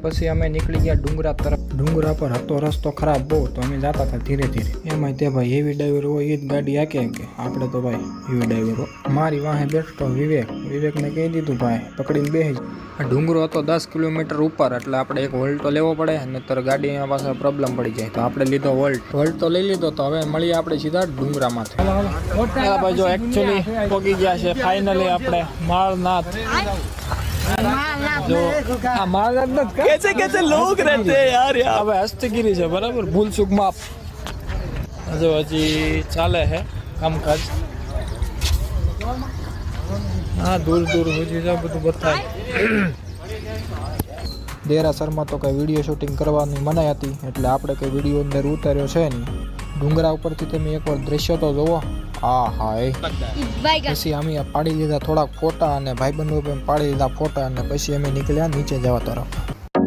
પછી અમે નીકળી ગયા ડુંગરા તરફ। ડુંગરા પર હતો રસ્તો ખરાબ બહુ, તો અમે જતા હતા ધીરે ધીરે। એમાં તે ભાઈ હેવી ડ્રાઈવર હોય એ જ ગાડી હાકે કે આપણે તો ભાઈ હેવી ડ્રાઈવર હો। મારી વાહે બેઠો વિવેકને કહી દીધું ભાઈ પકડીને બેસી। ડુંગરો હતો 10 કિલોમીટર ઉપર, એટલે આપણે એક વોલ્ટ તો લેવો પડે, નહીંતર ગાડીમાં પાછા પ્રોબ્લેમ પડી જાય। તો આપણે લીધો વોલ્ટ તો લઈ લીધો। તો હવે મળીએ આપણે સીધા ડુંગરામાંથી। ભાઈ જો એકચ્યુઅલી પહોંચી ગયા છે ફાઇનલી આપણે માળનાથ। जो मालनाथ कैसे कैसे लोग रहते हैं यार यहाँ। अब हस्तगिरी है बराबर, भूल चूक माफ। जो हजी चाले है कामकाज। हाँ दूर दूर સુધી જ બધું બતાય। દેરાસરમાં તો કઈ વિડીયો શૂટિંગ કરવાની મનાઈ હતી, એટલે આપણે કઈ વિડીયો અંદર ઉતાર્યો છે નહીં। ડુંગરા ઉપરથી તમે એકવાર દ્રશ્ય તો જોવો। હા હા પછી અમે પાડી લીધા થોડાક ફોટા, અને ભાઈબંધો પણ પાડી લીધા ફોટા, અને પછી અમે નીકળ્યા નીચે જવા તરફ।